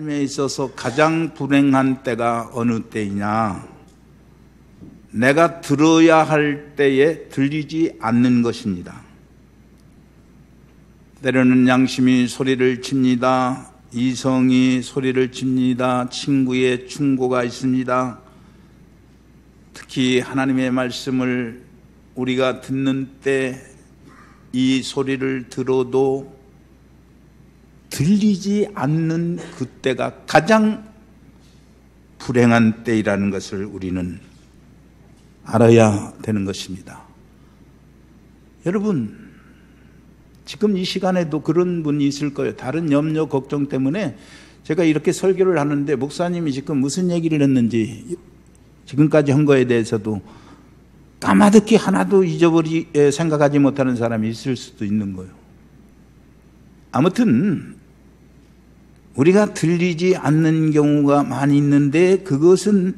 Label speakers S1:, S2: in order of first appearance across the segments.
S1: 삶에 있어서 가장 불행한 때가 어느 때이냐? 내가 들어야 할 때에 들리지 않는 것입니다. 때로는 양심이 소리를 칩니다. 이성이 소리를 칩니다. 친구의 충고가 있습니다. 특히 하나님의 말씀을 우리가 듣는 때 이 소리를 들어도 들리지 않는 그때가 가장 불행한 때이라는 것을 우리는 알아야 되는 것입니다. 여러분, 지금 이 시간에도 그런 분이 있을 거예요. 다른 염려, 걱정 때문에 제가 이렇게 설교를 하는데 목사님이 지금 무슨 얘기를 했는지 지금까지 한 거에 대해서도 까마득히 하나도 생각하지 못하는 사람이 있을 수도 있는 거예요. 아무튼 우리가 들리지 않는 경우가 많이 있는데 그것은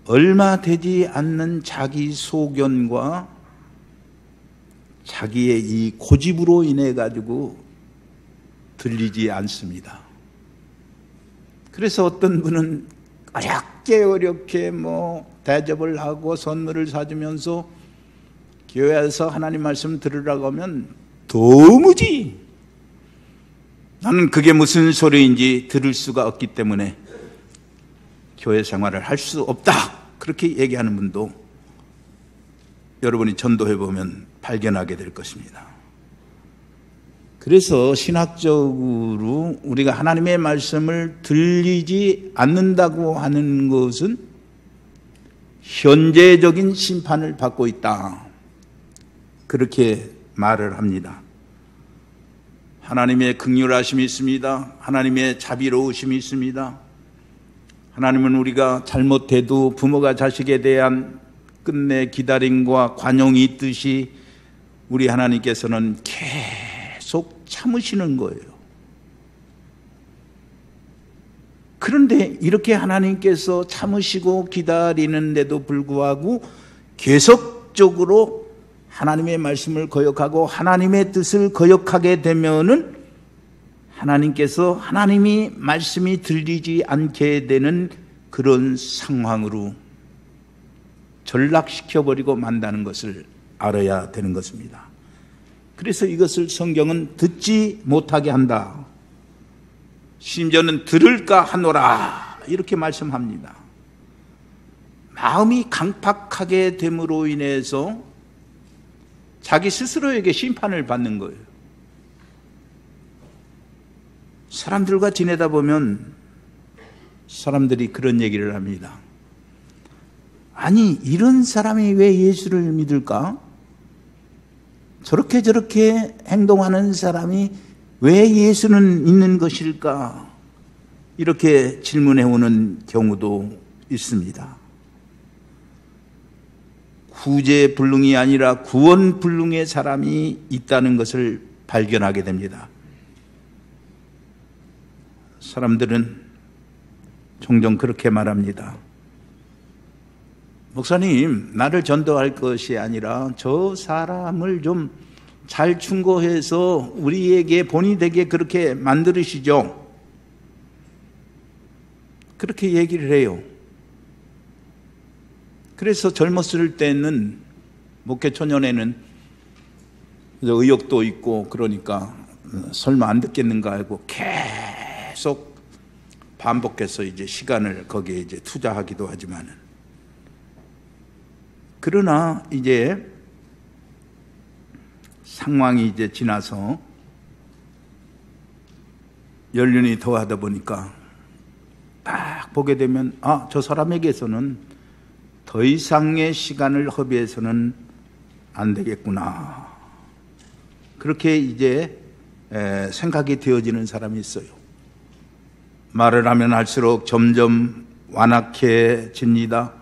S1: 얼마 되지 않는 자기 소견과 자기의 이 고집으로 인해 가지고 들리지 않습니다. 그래서 어떤 분은 어렵게 대접을 하고 선물을 사주면서 교회에서 하나님 말씀 들으라고 하면 도무지 나는 그게 무슨 소리인지 들을 수가 없기 때문에 교회 생활을 할 수 없다, 그렇게 얘기하는 분도 여러분이 전도해 보면 발견하게 될 것입니다. 그래서 신학적으로 우리가 하나님의 말씀을 들리지 않는다고 하는 것은 현재적인 심판을 받고 있다, 그렇게 말을 합니다. 하나님의 긍휼하심이 있습니다. 하나님의 자비로우심이 있습니다. 하나님은 우리가 잘못해도 부모가 자식에 대한 끝내 기다림과 관용이 있듯이 우리 하나님께서는 계속 참으시는 거예요. 그런데 이렇게 하나님께서 참으시고 기다리는데도 불구하고 계속적으로 하나님의 말씀을 거역하고 하나님의 뜻을 거역하게 되면은 하나님께서 하나님이 말씀이 들리지 않게 되는 그런 상황으로 전락시켜버리고 만다는 것을 알아야 되는 것입니다. 그래서 이것을 성경은 듣지 못하게 한다, 심지어는 들을까 하노라, 이렇게 말씀합니다. 마음이 강팍하게 됨으로 인해서 자기 스스로에게 심판을 받는 거예요. 사람들과 지내다 보면 사람들이 그런 얘기를 합니다. 아니, 이런 사람이 왜 예수를 믿을까? 저렇게 행동하는 사람이 왜 예수는 있는 것일까? 이렇게 질문해 오는 경우도 있습니다. 구제불능이 아니라 구원불능의 사람이 있다는 것을 발견하게 됩니다. 사람들은 종종 그렇게 말합니다. 목사님, 나를 전도할 것이 아니라 저 사람을 좀 잘 충고해서 우리에게 본이 되게 그렇게 만들으시죠. 그렇게 얘기를 해요. 그래서 젊었을 때는 목회 초년에는 의욕도 있고 그러니까 설마 안 듣겠는가 하고 계속 반복해서 이제 시간을 거기에 이제 투자하기도 하지만은, 그러나 이제 상황이 이제 지나서 연륜이 더하다 보니까 딱 보게 되면 저 사람에게서는 더 이상의 시간을 허비해서는 안 되겠구나, 그렇게 이제 생각이 되어지는 사람이 있어요. 말을 하면 할수록 점점 완악해집니다.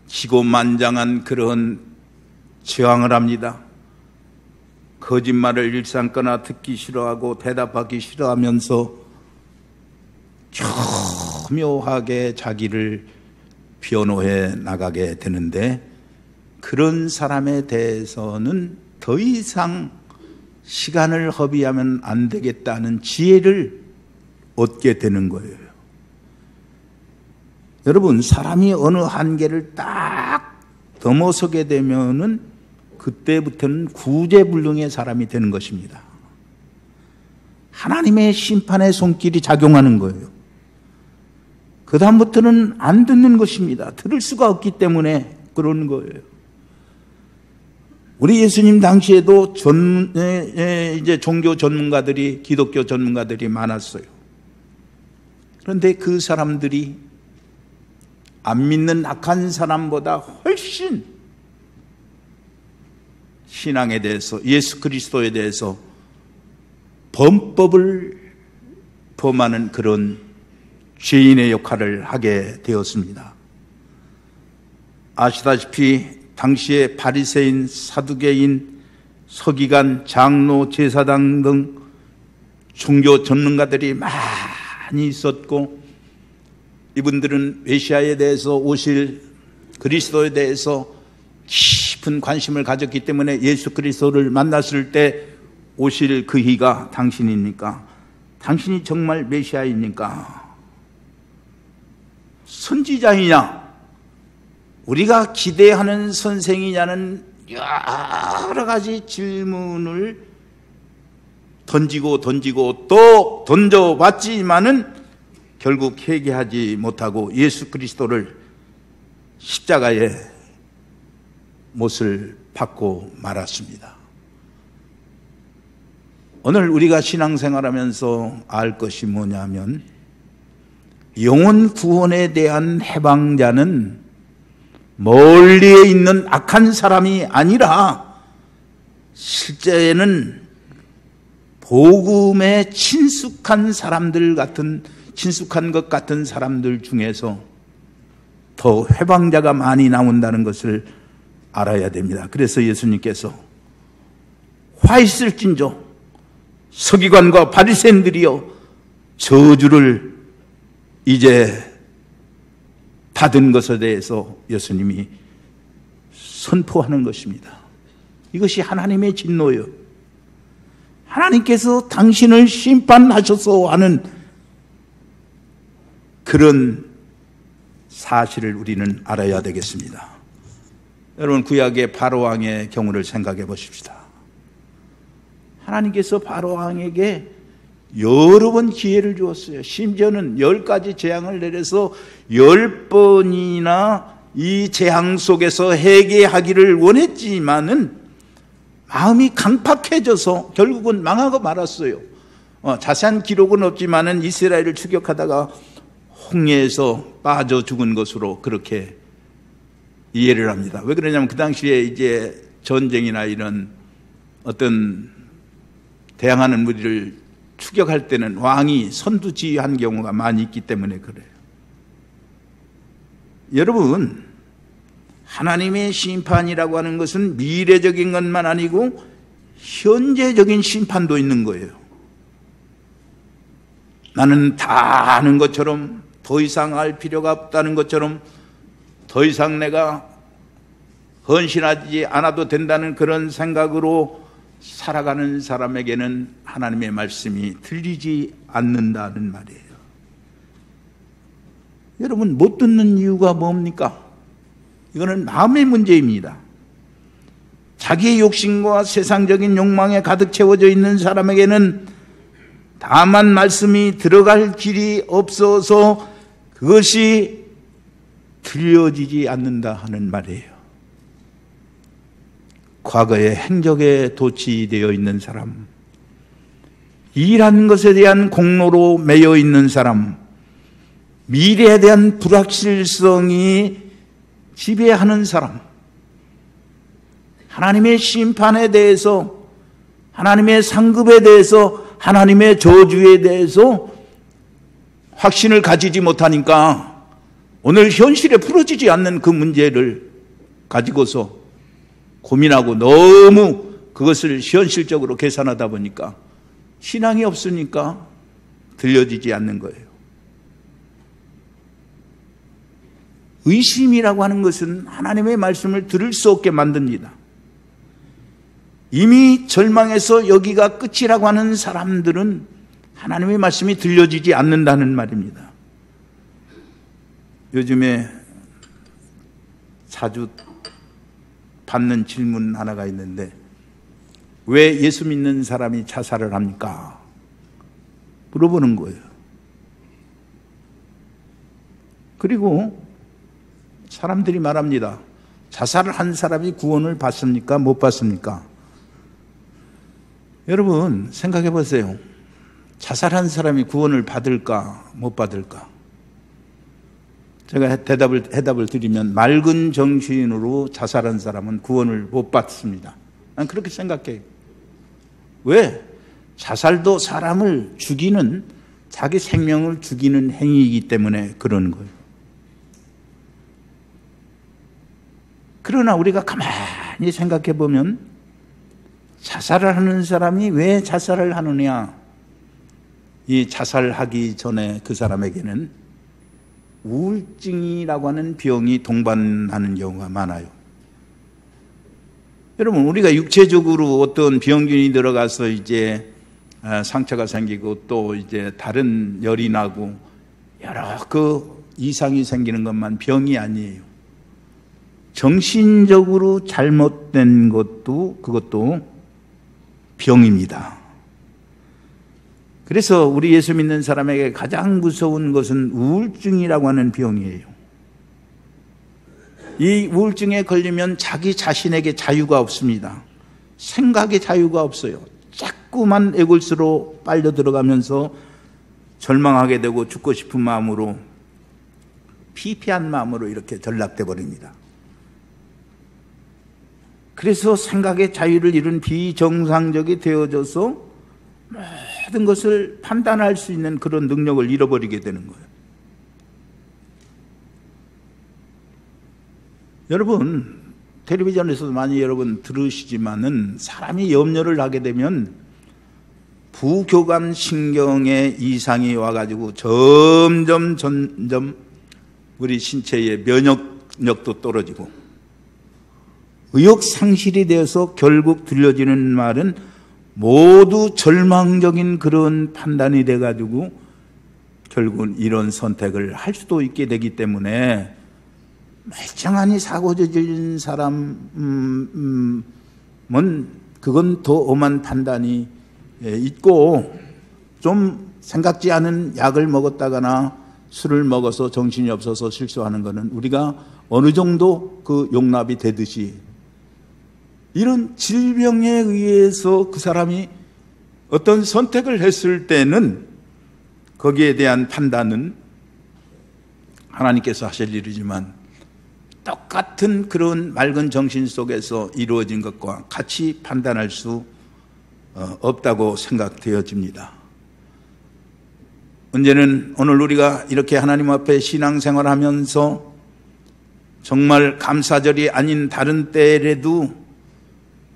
S1: 기고만장한 그런 저항을 합니다. 거짓말을 일삼거나 듣기 싫어하고 대답하기 싫어하면서 교묘하게 자기를 변호해 나가게 되는데, 그런 사람에 대해서는 더 이상 시간을 허비하면 안 되겠다는 지혜를 얻게 되는 거예요. 여러분, 사람이 어느 한계를 딱 넘어서게 되면은 그때부터는 구제불능의 사람이 되는 것입니다. 하나님의 심판의 손길이 작용하는 거예요. 그 다음부터는 안 듣는 것입니다. 들을 수가 없기 때문에 그러는 거예요. 우리 예수님 당시에도 이제 종교 전문가들이, 기독교 전문가들이 많았어요. 그런데 그 사람들이 안 믿는 악한 사람보다 훨씬 신앙에 대해서, 예수 그리스도에 대해서 범법을 범하는 그런 죄인의 역할을 하게 되었습니다. 아시다시피 당시에 바리새인, 사두개인, 서기관, 장로, 제사장 등 종교 전문가들이 많이 있었고, 이분들은 메시아에 대해서, 오실 그리스도에 대해서 깊은 관심을 가졌기 때문에 예수 그리스도를 만났을 때 오실 그 희가 당신입니까? 당신이 정말 메시아입니까? 선지자이냐? 우리가 기대하는 선생이냐는 여러 가지 질문을 던지고 또 던져봤지만은 결국 회개하지 못하고 예수 그리스도를 십자가에 못을 박고 말았습니다. 오늘 우리가 신앙생활하면서 알 것이 뭐냐면, 영혼 구원에 대한 해방자는 멀리에 있는 악한 사람이 아니라 실제는 복음에 친숙한 것 같은 사람들 중에서 더 해방자가 많이 나온다는 것을 알아야 됩니다. 그래서 예수님께서 화 있을진저 서기관과 바리새인들이여 저주를 이제 받은 것에 대해서 예수님이 선포하는 것입니다. 이것이 하나님의 진노예요. 하나님께서 당신을 심판하셔서 하는 그런 사실을 우리는 알아야 되겠습니다. 여러분, 구약의 바로왕의 경우를 생각해 보십시다. 하나님께서 바로왕에게 여러 번 기회를 주었어요. 심지어는 10가지 재앙을 내려서 10번이나 이 재앙 속에서 회개하기를 원했지만은 마음이 강팍해져서 결국은 망하고 말았어요. 자세한 기록은 없지만은 이스라엘을 추격하다가 홍해에서 빠져 죽은 것으로 그렇게 이해를 합니다. 왜 그러냐면 그 당시에 이제 전쟁이나 이런 어떤 대항하는 무리를 추격할 때는 왕이 선두지휘한 경우가 많이 있기 때문에 그래요. 여러분, 하나님의 심판이라고 하는 것은 미래적인 것만 아니고 현재적인 심판도 있는 거예요. 나는 다 아는 것처럼, 더 이상 알 필요가 없다는 것처럼, 더 이상 내가 헌신하지 않아도 된다는 그런 생각으로 살아가는 사람에게는 하나님의 말씀이 들리지 않는다는 말이에요. 여러분, 못 듣는 이유가 뭡니까? 이거는 마음의 문제입니다. 자기의 욕심과 세상적인 욕망에 가득 채워져 있는 사람에게는 다만 말씀이 들어갈 길이 없어서 그것이 들려지지 않는다 하는 말이에요. 과거의 행적에 도취되어 있는 사람, 일하는 것에 대한 공로로 매여 있는 사람, 미래에 대한 불확실성이 지배하는 사람, 하나님의 심판에 대해서, 하나님의 상급에 대해서, 하나님의 저주에 대해서 확신을 가지지 못하니까 오늘 현실에 풀어지지 않는 그 문제를 가지고서 고민하고 너무 그것을 현실적으로 계산하다 보니까 신앙이 없으니까 들려지지 않는 거예요. 의심이라고 하는 것은 하나님의 말씀을 들을 수 없게 만듭니다. 이미 절망해서 여기가 끝이라고 하는 사람들은 하나님의 말씀이 들려지지 않는다는 말입니다. 요즘에 자주 받는 질문 하나가 있는데, 왜 예수 믿는 사람이 자살을 합니까? 물어보는 거예요. 그리고 사람들이 말합니다. 자살을 한 사람이 구원을 받습니까? 못 받습니까? 여러분 생각해 보세요. 자살한 사람이 구원을 받을까? 못 받을까? 제가 해답을 드리면, 맑은 정신으로 자살한 사람은 구원을 못 받습니다. 난 그렇게 생각해요. 왜? 자살도 사람을 죽이는, 자기 생명을 죽이는 행위이기 때문에 그러는 거예요. 그러나 우리가 가만히 생각해 보면, 자살을 하는 사람이 왜 자살을 하느냐? 이 자살하기 전에 그 사람에게는 우울증이라고 하는 병이 동반하는 경우가 많아요. 여러분, 우리가 육체적으로 어떤 병균이 들어가서 이제 상처가 생기고 또 이제 다른 열이 나고 여러 그 이상이 생기는 것만 병이 아니에요. 정신적으로 잘못된 것도, 그것도 병입니다. 그래서 우리 예수 믿는 사람에게 가장 무서운 것은 우울증이라고 하는 병이에요. 이 우울증에 걸리면 자기 자신에게 자유가 없습니다. 생각의 자유가 없어요. 자꾸만 애골수로 빨려 들어가면서 절망하게 되고 죽고 싶은 마음으로, 피폐한 마음으로 이렇게 전락돼 버립니다. 그래서 생각의 자유를 잃은 비정상적이 되어져서 모든 것을 판단할 수 있는 그런 능력을 잃어버리게 되는 거예요. 여러분, 텔레비전에서도 많이 여러분 들으시지만은, 사람이 염려를 하게 되면 부교감 신경에 이상이 와가지고 점점 우리 신체의 면역력도 떨어지고, 의욕 상실이 되어서 결국 들려지는 말은 모두 절망적인 그런 판단이 돼가지고 결국은 이런 선택을 할 수도 있게 되기 때문에, 멀쩡하니 사고 저질린 사람은 그건 더 엄한 판단이 있고, 좀 생각지 않은 약을 먹었다거나 술을 먹어서 정신이 없어서 실수하는 것은 우리가 어느 정도 그 용납이 되듯이, 이런 질병에 의해서 그 사람이 어떤 선택을 했을 때는 거기에 대한 판단은 하나님께서 하실 일이지만, 똑같은 그런 맑은 정신 속에서 이루어진 것과 같이 판단할 수 없다고 생각되어집니다. 언제는 오늘 우리가 이렇게 하나님 앞에 신앙생활하면서 정말 감사절이 아닌 다른 때에라도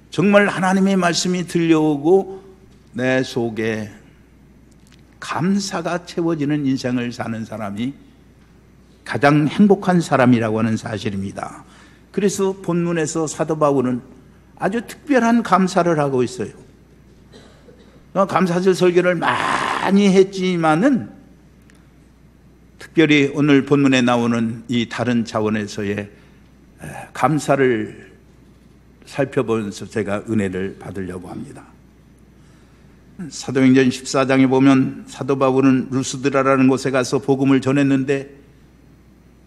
S1: 정말 하나님의 말씀이 들려오고 내 속에 감사가 채워지는 인생을 사는 사람이 가장 행복한 사람이라고 하는 사실입니다. 그래서 본문에서 사도 바울은 아주 특별한 감사를 하고 있어요. 감사절 설교를 많이 했지만은, 특별히 오늘 본문에 나오는 이 다른 차원에서의 감사를 살펴보면서 제가 은혜를 받으려고 합니다. 사도행전 14장에 보면 사도 바울은 루스드라라는 곳에 가서 복음을 전했는데,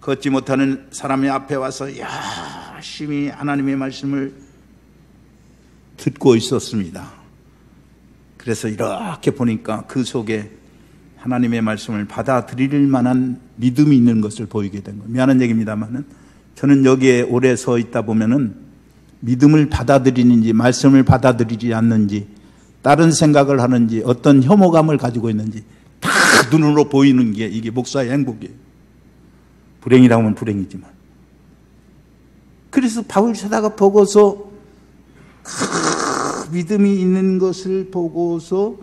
S1: 걷지 못하는 사람의 앞에 와서 열심히 하나님의 말씀을 듣고 있었습니다. 그래서 이렇게 보니까 그 속에 하나님의 말씀을 받아들일 만한 믿음이 있는 것을 보이게 된 거예요. 미안한 얘기입니다만은, 저는 여기에 오래 서 있다 보면은 믿음을 받아들이는지 말씀을 받아들이지 않는지, 다른 생각을 하는지, 어떤 혐오감을 가지고 있는지 다 눈으로 보이는 게 이게 목사의 행복이에요. 불행이라고 하면 불행이지만. 그래서 바울 사다가 보고서 믿음이 있는 것을 보고서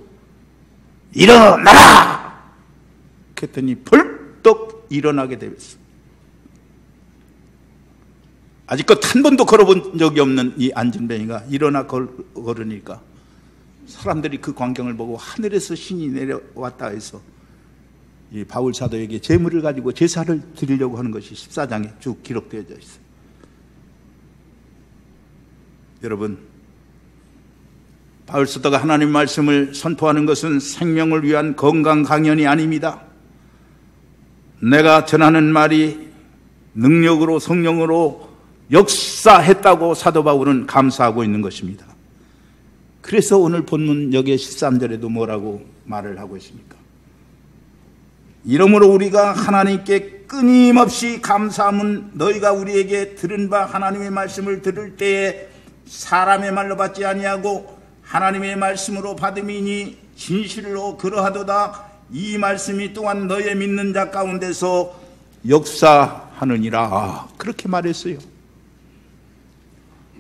S1: 일어나라! 그랬더니 벌떡 일어나게 되었어. 아직껏 한 번도 걸어본 적이 없는 이 안진뱅이가 일어나 걸으니까 사람들이 그 광경을 보고 하늘에서 신이 내려왔다 해서 이 바울 사도에게 제물을 가지고 제사를 드리려고 하는 것이 14장에 쭉 기록되어 있어요. 여러분, 바울 사도가 하나님 말씀을 선포하는 것은 생명을 위한 건강 강연이 아닙니다. 내가 전하는 말이 능력으로 성령으로 역사했다고 사도 바울은 감사하고 있는 것입니다. 그래서 오늘 본문 여기에 13절에도 뭐라고 말을 하고 있습니까? 이러므로 우리가 하나님께 끊임없이 감사함은 너희가 우리에게 들은 바 하나님의 말씀을 들을 때에 사람의 말로 받지 아니하고 하나님의 말씀으로 받음이니 진실로 그러하도다. 이 말씀이 또한 너의 믿는 자 가운데서 역사하느니라. 그렇게 말했어요.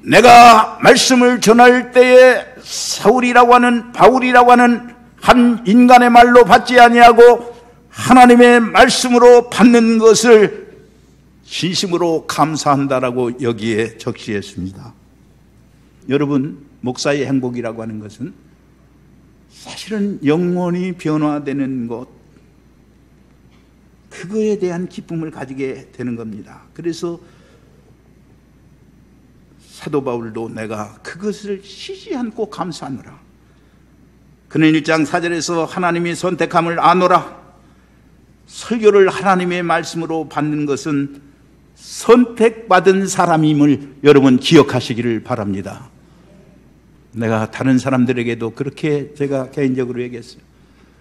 S1: 내가 말씀을 전할 때에 사울이라고 하는 바울이라고 하는 한 인간의 말로 받지 아니하고 하나님의 말씀으로 받는 것을 진심으로 감사한다라고 여기에 적시했습니다. 여러분, 목사의 행복이라고 하는 것은 사실은 영원히 변화되는 것, 그거에 대한 기쁨을 가지게 되는 겁니다. 그래서 사도 바울도 내가 그것을 쉬지 않고 감사하노라. 그는 1장 4절에서 하나님이 선택함을 아노라. 설교를 하나님의 말씀으로 받는 것은 선택받은 사람임을 여러분 기억하시기를 바랍니다. 내가 다른 사람들에게도 그렇게 제가 개인적으로 얘기했어요.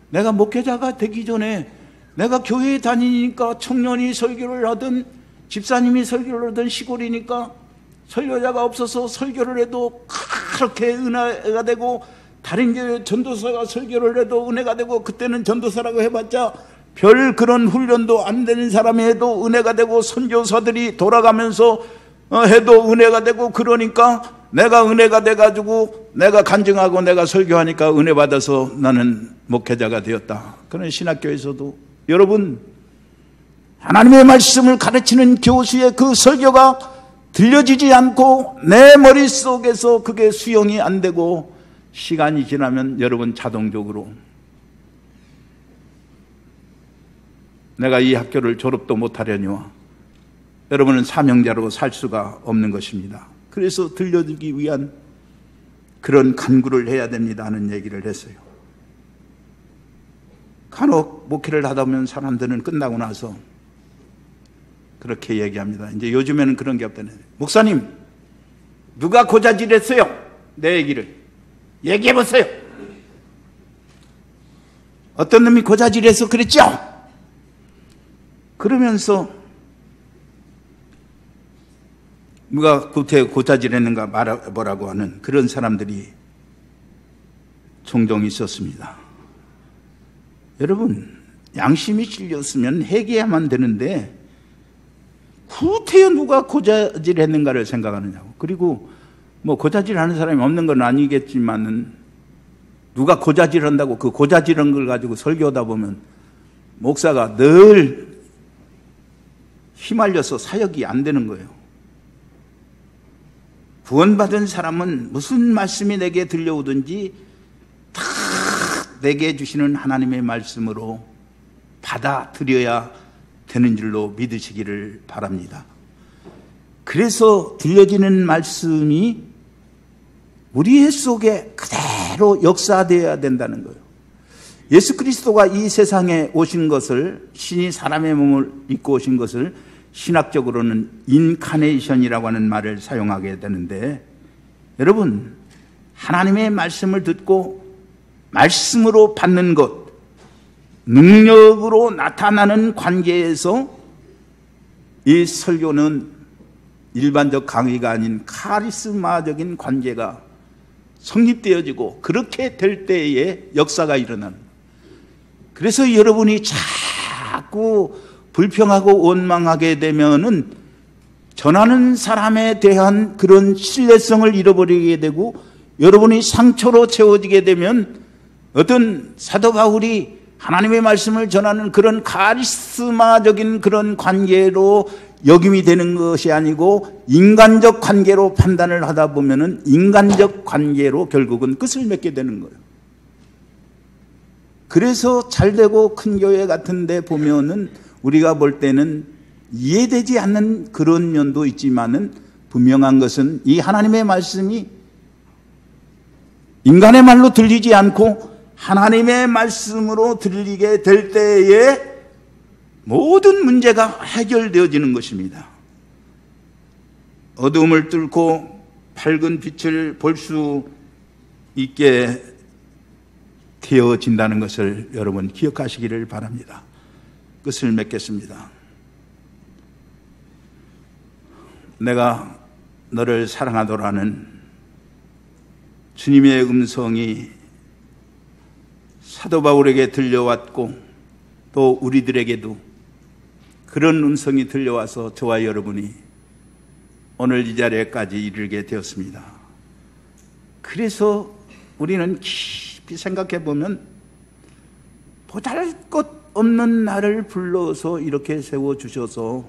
S1: 내가 목회자가 되기 전에 내가 교회에 다니니까 청년이 설교를 하든 집사님이 설교를 하든 시골이니까 설교자가 없어서 설교를 해도 그렇게 은혜가 되고 다른 교회 전도사가 설교를 해도 은혜가 되고 그때는 전도사라고 해봤자 별 그런 훈련도 안 되는 사람이 해도 은혜가 되고 선교사들이 돌아가면서 해도 은혜가 되고 그러니까 내가 은혜가 돼가지고 내가 간증하고 내가 설교하니까 은혜 받아서 나는 목회자가 되었다. 그런 신학교에서도 여러분 하나님의 말씀을 가르치는 교수의 그 설교가 들려지지 않고 내 머릿속에서 그게 수용이 안 되고 시간이 지나면 여러분 자동적으로 내가 이 학교를 졸업도 못하려니와 여러분은 사명자로 살 수가 없는 것입니다. 그래서 들려주기 위한 그런 간구를 해야 됩니다 하는 얘기를 했어요. 간혹 목회를 하다 보면 사람들은 끝나고 나서 그렇게 얘기합니다. 이제 요즘에는 그런 게 없다네. 목사님, 누가 고자질했어요? 내 얘기를 얘기해보세요. 어떤 놈이 고자질해서 그랬죠? 그러면서 누가 고자질했는가 말해보라고 하는 그런 사람들이 종종 있었습니다. 여러분, 양심이 찔렸으면 회개해야만 되는데 구태여 누가 고자질했는가를 생각하느냐고. 그리고 뭐 고자질하는 사람이 없는 건 아니겠지만은 누가 고자질한다고 그 고자질한 걸 가지고 설교하다 보면 목사가 늘 휘말려서 사역이 안 되는 거예요. 구원받은 사람은 무슨 말씀이 내게 들려오든지 다 내게 주시는 하나님의 말씀으로 받아들여야 되는 줄로 믿으시기를 바랍니다. 그래서 들려지는 말씀이 우리의 속에 그대로 역사되어야 된다는 거예요. 예수 그리스도가 이 세상에 오신 것을, 신이 사람의 몸을 입고 오신 것을 신학적으로는 인카네이션이라고 하는 말을 사용하게 되는데, 여러분, 하나님의 말씀을 듣고 말씀으로 받는 것, 능력으로 나타나는 관계에서 이 설교는 일반적 강의가 아닌 카리스마적인 관계가 성립되어지고 그렇게 될 때에 역사가 일어나는 거예요. 그래서 여러분이 자꾸 불평하고 원망하게 되면은 전하는 사람에 대한 그런 신뢰성을 잃어버리게 되고 여러분이 상처로 채워지게 되면 어떤 사도 바울이 하나님의 말씀을 전하는 그런 카리스마적인 그런 관계로 역임이 되는 것이 아니고 인간적 관계로 판단을 하다 보면은 인간적 관계로 결국은 끝을 맺게 되는 거예요. 그래서 잘되고 큰 교회 같은 데 보면은 우리가 볼 때는 이해되지 않는 그런 면도 있지만은 분명한 것은 이 하나님의 말씀이 인간의 말로 들리지 않고 하나님의 말씀으로 들리게 될 때에 모든 문제가 해결되어지는 것입니다. 어둠을 뚫고 밝은 빛을 볼 수 있게 되어진다는 것을 여러분 기억하시기를 바랍니다. 끝을 맺겠습니다. 내가 너를 사랑하노라는 주님의 음성이 사도 바울에게 들려왔고 또 우리들에게도 그런 음성이 들려와서 저와 여러분이 오늘 이 자리에까지 이르게 되었습니다. 그래서 우리는 깊이 생각해 보면 보잘것없는 나를 불러서 이렇게 세워주셔서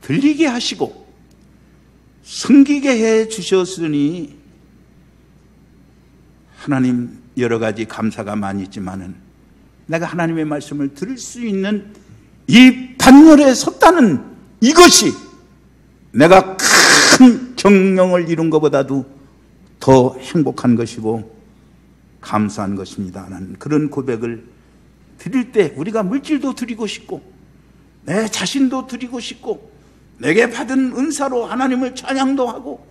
S1: 들리게 하시고 섬기게 해 주셨으니 하나님 여러 가지 감사가 많이 있지만은 내가 하나님의 말씀을 들을 수 있는 이 단열에 섰다는 이것이 내가 큰 경영을 이룬 것보다도 더 행복한 것이고 감사한 것입니다. 라는 그런 고백을 드릴 때 우리가 물질도 드리고 싶고 내 자신도 드리고 싶고 내게 받은 은사로 하나님을 찬양도 하고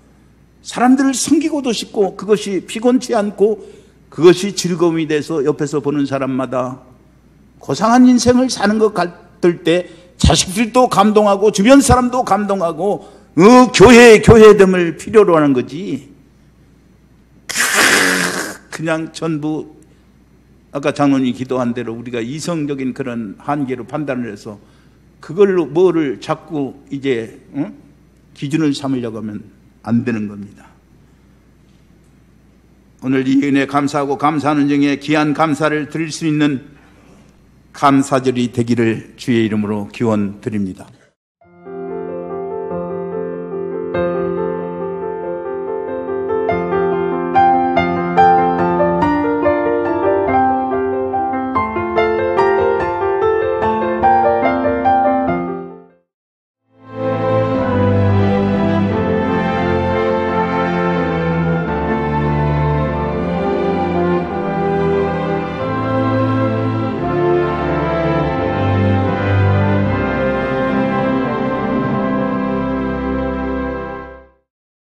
S1: 사람들을 섬기고도 싶고 그것이 피곤치 않고 그것이 즐거움이 돼서 옆에서 보는 사람마다 고상한 인생을 사는 것 같을 때 자식들도 감동하고 주변 사람도 감동하고 교회됨을 필요로 하는 거지. 그냥 전부 아까 장로님이 기도한 대로 우리가 이성적인 그런 한계로 판단을 해서 그걸로 뭐를 자꾸 이제 기준을 삼으려고 하면 안 되는 겁니다. 오늘 이 은혜 감사하고 감사하는 중에 귀한 감사를 드릴 수 있는 감사절이 되기를 주의 이름으로 기원드립니다.